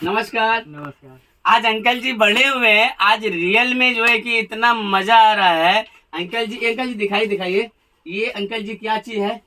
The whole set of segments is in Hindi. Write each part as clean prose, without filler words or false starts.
नमस्कार। नमस्कार। आज अंकल जी बड़े हुए हैं, आज रियल में जो है कि इतना मजा आ रहा है। अंकल जी दिखाइए। ये अंकल जी क्या चीज है?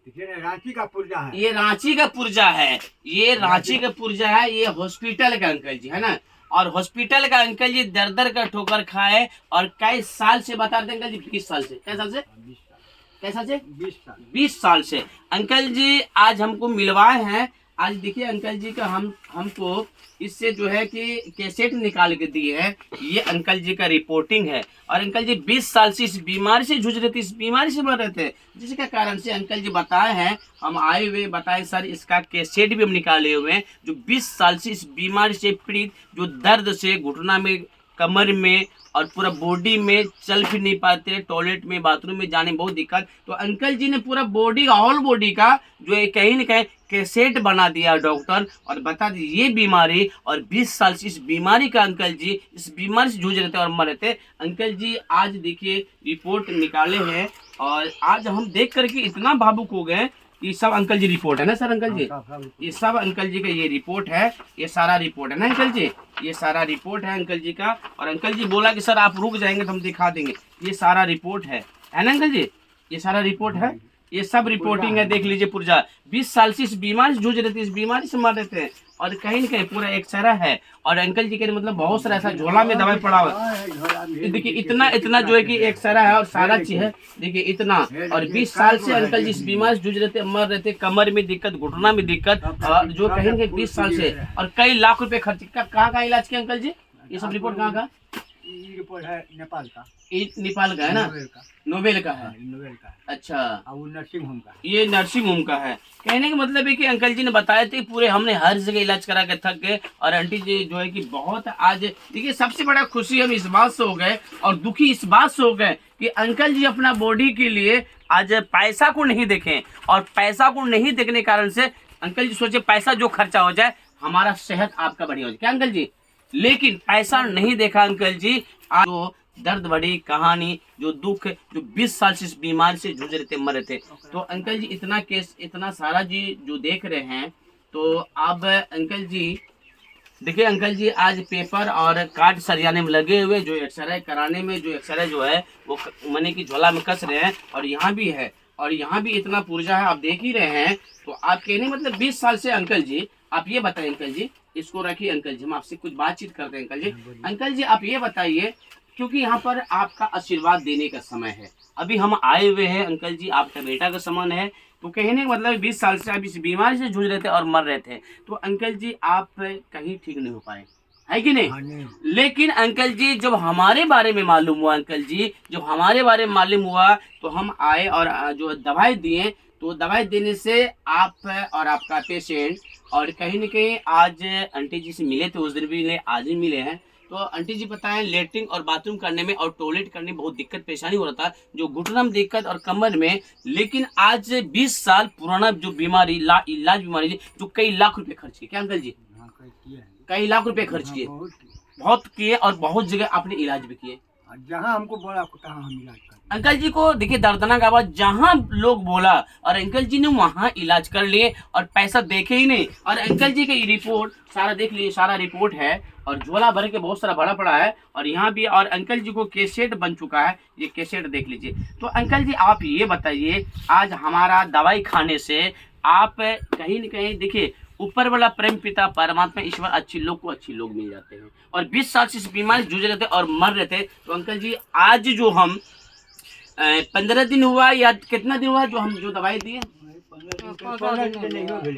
देखिए ना, रांची का पुर्जा है। ये रांची का पुर्जा है। ये रांची का पुर्जा है। ये हॉस्पिटल का अंकल जी है ना। और हॉस्पिटल का अंकल जी दर दर का ठोकर खाए और कई साल से बता रहे थे अंकल जी, 20 साल से। कै साल से? 20 साल। कै साल से? 20 साल। 20 साल से अंकल जी आज हमको मिलवाए हैं। आज देखिए अंकल जी का हमको इससे जो है कि कैसेट निकाल के दिए हैं। ये अंकल जी का रिपोर्टिंग है। और अंकल जी 20 साल से इस बीमारी से जूझ रहे थे, इस बीमारी से मर रहे थे, जिसके कारण से अंकल जी बताए हैं, हम आए हुए बताए सर, इसका कैसेट भी हम निकाले हुए हैं। जो 20 साल से इस बीमारी से पीड़ित, जो दर्द से घुटना में, कमर में और पूरा बॉडी में चल फिर नहीं पाते, टॉयलेट में बाथरूम में जाने में बहुत दिक्कत, तो अंकल जी ने पूरा बॉडी का, ऑल बॉडी का जो है कहीं न कहीं कैसेट बना दिया डॉक्टर, और बता दी ये बीमारी। और 20 साल से इस बीमारी का अंकल जी इस बीमारी से जूझ रहे थे और मर रहे थे। अंकल जी आज देखिए रिपोर्ट निकाले हैं और आज हम देख करके इतना भावुक हो गए। ये सब अंकल जी रिपोर्ट है ना सर? अंकल जी ये सब अंकल जी का ये रिपोर्ट है, ये सारा रिपोर्ट है ना अंकल जी, ये सारा रिपोर्ट है अंकल जी का। और अंकल जी बोला कि सर आप रुक जाएंगे तो हम दिखा देंगे। ये सारा रिपोर्ट है ना अंकल जी? ये सारा रिपोर्ट है, ये सब रिपोर्टिंग है, देख लीजिए पुर्जा। 20 साल से इस बीमारी से जूझ रहे थे, इस बीमारी से मर रहे थे, और कहीं न कहीं पूरा एक्सरा है। और अंकल जी के मतलब बहुत सारा ऐसा झोला में दवाई पड़ा हुआ है। देखिए इतना जो है कि एक्सरा है और सारा चीज है, देखिए इतना। और 20 साल से अंकल जी इस बीमारी से जूझ रहे थे, मर रहे थे, कमर में दिक्कत, घुटना में दिक्कत, और जो कहीं न कहीं 20 साल से और कई लाख रुपए खर्च। कहाँ इलाज किया अंकल जी? ये सब रिपोर्ट कहाँ का? रिपोर्ट है नेपाल का। नेपाल का है ना? नोवेल का है। नोवेल का है। अच्छा, और वो नर्सिंग होम का। ये नर्सिंग होम का है। कहने का मतलब है कि अंकल जी ने बताया थे पूरे, हमने हर जगह इलाज करा के थक गए। और आंटी जी जो है कि बहुत आज देखिए सबसे बड़ा खुशी हम इस बात से हो गए और दुखी इस बात से हो गए कि अंकल जी अपना बॉडी के लिए आज पैसा को नहीं देखें, और पैसा को नहीं देखने के कारण से अंकल जी सोचे पैसा जो खर्चा हो जाए, हमारा सेहत आपका बढ़िया हो जाए। क्या अंकल जी? लेकिन पैसा नहीं देखा अंकल जी। आज जो दर्द भरी कहानी, जो दुख, जो 20 साल से इस बीमारी से जूझ रहे थे, मर रहे थे, तो अंकल जी इतना केस, इतना सारा जी जो देख रहे हैं, तो अब अंकल जी देखिए अंकल जी आज पेपर और कार्ड सरियाने में लगे हुए, जो एक्सरे कराने में, जो एक्सरे जो है वो मने की झोला में कस रहे हैं। और यहाँ भी है, और यहाँ भी इतना पुर्जा है, आप देख ही रहे हैं। तो आप कहने मतलब 20 साल से अंकल जी, आप ये बताइए अंकल जी, इसको रखिए अंकल जी, हम आपसे कुछ बातचीत करते हैं अंकल जी। अंकल जी आप ये बताइए, क्योंकि यहाँ पर आपका आशीर्वाद देने का समय है, अभी हम आए हुए हैं अंकल जी, आपका बेटा का समान है। तो कहने का मतलब 20 साल से आप इस बीमारी से जूझ रहे थे और मर रहे थे, तो अंकल जी आप कहीं ठीक नहीं हो पाए, है कि नहीं? नहीं। लेकिन अंकल जी जब हमारे बारे में मालूम हुआ, अंकल जी जब हमारे बारे में मालूम हुआ, तो हम आए और जो दवाई दिए, तो दवाई देने से आप और आपका पेशेंट, और कहीं न कहीं आज आंटी जी से मिले थे, उस दिन भी मिले, आज भी मिले हैं। तो आंटी जी बताएं, लेटरिन और बाथरूम करने में और टॉयलेट करने में बहुत दिक्कत परेशानी हो रहा था, जो घुटना में दिक्कत और कमर में। लेकिन आज 20 साल पुराना जो बीमारी, इलाज बीमारी, जो कई लाख रुपए खर्च किए। क्या अंकल जी? कई लाख रुपए खर्च किए, बहुत किए, और बहुत जगह आपने इलाज भी किए। जहाँ हमको बोला तहाँ हम इलाज कर अंकल जी को देखिए दर्दनाक आवाज, जहाँ लोग बोला और अंकल जी ने वहाँ इलाज कर लिए और पैसा देखे ही नहीं। और अंकल जी की रिपोर्ट सारा देख लीजिए, सारा रिपोर्ट है, और झोला भर के बहुत सारा भरा पड़ा है, और यहाँ भी। और अंकल जी को कैसेट बन चुका है, ये कैसेट देख लीजिए। तो अंकल जी आप ये बताइए, आज हमारा दवाई खाने से आप कहीं न कहीं देखिए ऊपर वाला प्रेम पिता परमात्मा ईश्वर अच्छी लोग को अच्छी लोग मिल जाते हैं, और 20 साल से इस बीमारी से जूझ रहे थे और मर रहे थे। तो अंकल जी आज जो हम 15 दिन हुआ या कितना दिन हुआ जो हम जो दवाई दिए?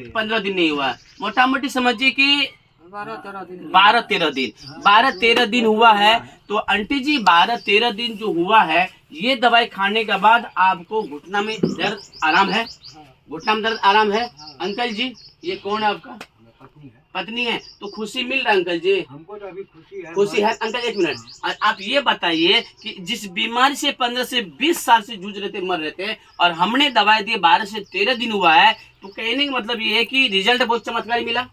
15 दिन नहीं हुआ, मोटा मोटी समझिए कि 12-13 दिन हुआ है। तो आंटी जी 12-13 दिन जो हुआ है, ये दवाई खाने के बाद आपको घुटना में दर्द आराम है? घुटना में दर्द आराम है? अंकल जी ये कौन है आपका? पत्नी है। तो खुशी मिल रहा है अंकल जी? हमको तो अभी खुशी है अंकल। एक मिनट, और आप ये बताइए कि जिस बीमारी से 15 से 20 साल से जूझ रहे थे, मर रहे थे, और हमने दवाई दी 12 से 13 दिन हुआ है, तो कहने का मतलब ये है कि रिजल्ट बहुत चमत्कारी मिला,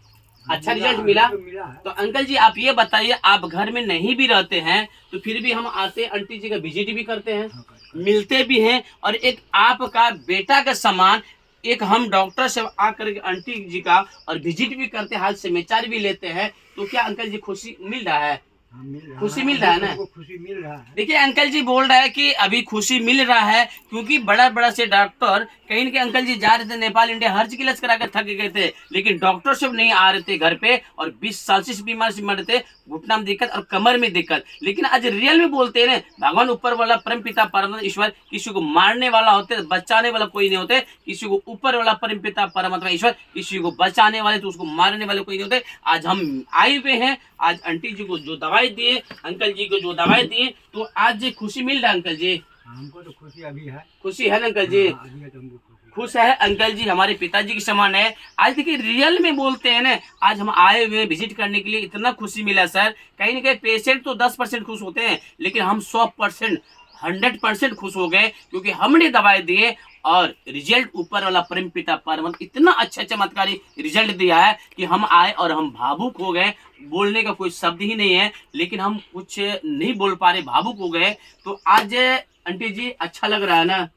अच्छा रिजल्ट मिला। तो अंकल जी आप ये बताइए, आप घर में नहीं भी रहते हैं तो फिर भी हम आते, आंटी जी का विजिट भी करते हैं, मिलते भी हैं, और एक आपका बेटा का समान एक हम डॉक्टर से आकर के आंटी जी का और विजिट भी करते हैं, हाल समाचार भी लेते हैं, तो क्या अंकल जी खुशी मिल रहा है? हाँ, मिल रहा खुशी है, मिल रहा है ना? हमको खुशी मिल रहा है। देखिए अंकल जी बोल रहा है कि अभी खुशी मिल रहा है, क्योंकि बड़ा बड़ा से डॉक्टर कहीं न कहीं अंकल जी जा रहे थे नेपाल इंडिया, हर चीज इलाज करा कर थक गए थे, लेकिन डॉक्टर सब नहीं आ रहे थे घर पे, और 20 साल से इस बीमारी से मर रहे थे, घुटना में दिक्कत और कमर में दिक्कत। लेकिन आज रियल में बोलते हैं ना, भगवान ऊपर वाला परम पिता परम ईश्वर किसी को मारने वाला होते, बचाने वाला कोई नहीं होते, किसी को ऊपर वाला परम पिता परमात्मा ईश्वर किसी को बचाने वाले तो उसको मारने वाले कोई नहीं होते। आज हम आए हुए हैं, आज आंटी जी को जो दवाई दिए, अंकल जी को जो दवाई दिए, तो आज जी खुशी मिल रहा है अंकल जी? हमको तो खुशी अभी है। खुशी है ना अंकल जी? हाँ, अभी है तो हमको खुशी खुश है अंकल जी, हमारे पिताजी के समान है। आज देखिए रियल में बोलते हैं ना, आज हम आए हुए विजिट करने के लिए, इतना खुशी मिला सर। कहीं ना कहीं पेशेंट तो 10% खुश होते हैं, लेकिन हम 100% 100% खुश हो गए, क्योंकि हमने दवाई दिए और रिजल्ट ऊपर वाला परम पिता परमात्मा इतना अच्छा चमत्कारी रिजल्ट दिया है कि हम आए और हम भावुक हो गए। बोलने का कोई शब्द ही नहीं है, लेकिन हम कुछ नहीं बोल पा रहे, भावुक हो गए। तो आज आंटी जी अच्छा लग रहा है ना?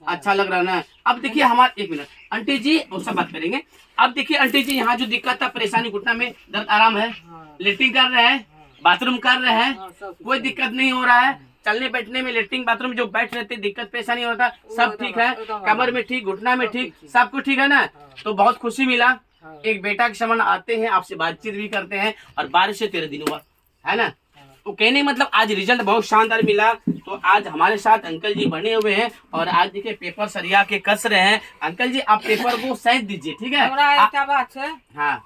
अच्छा लग रहा है ना? अब देखिए हमारे, एक मिनट आंटी जी उससे बात करेंगे। अब देखिए आंटी जी, यहाँ जो दिक्कत था, परेशानी, घुटना में दर्द आराम है, लेटरिंग कर रहे हैं, बाथरूम कर रहे हैं, कोई दिक्कत नहीं हो रहा है, चलने बैठने में, लेटरिंग बाथरूम जो बैठ रहे थे दिक्कत परेशानी होता, सब ठीक है, कमर में ठीक, घुटना में ठीक, सब कुछ ठीक है ना? तो बहुत खुशी मिला। एक बेटा के समान आते हैं, आपसे बातचीत भी करते हैं, और 12 से 13 दिन हुआ है ना? तो कहने मतलब आज रिजल्ट बहुत शानदार मिला। तो आज हमारे साथ अंकल जी बने हुए हैं, और आज देखिए पेपर सरिया के कस रहे हैं। अंकल जी आप पेपर को सैंत दीजिए, ठीक है? हमरा एकटा बात छै, हाँ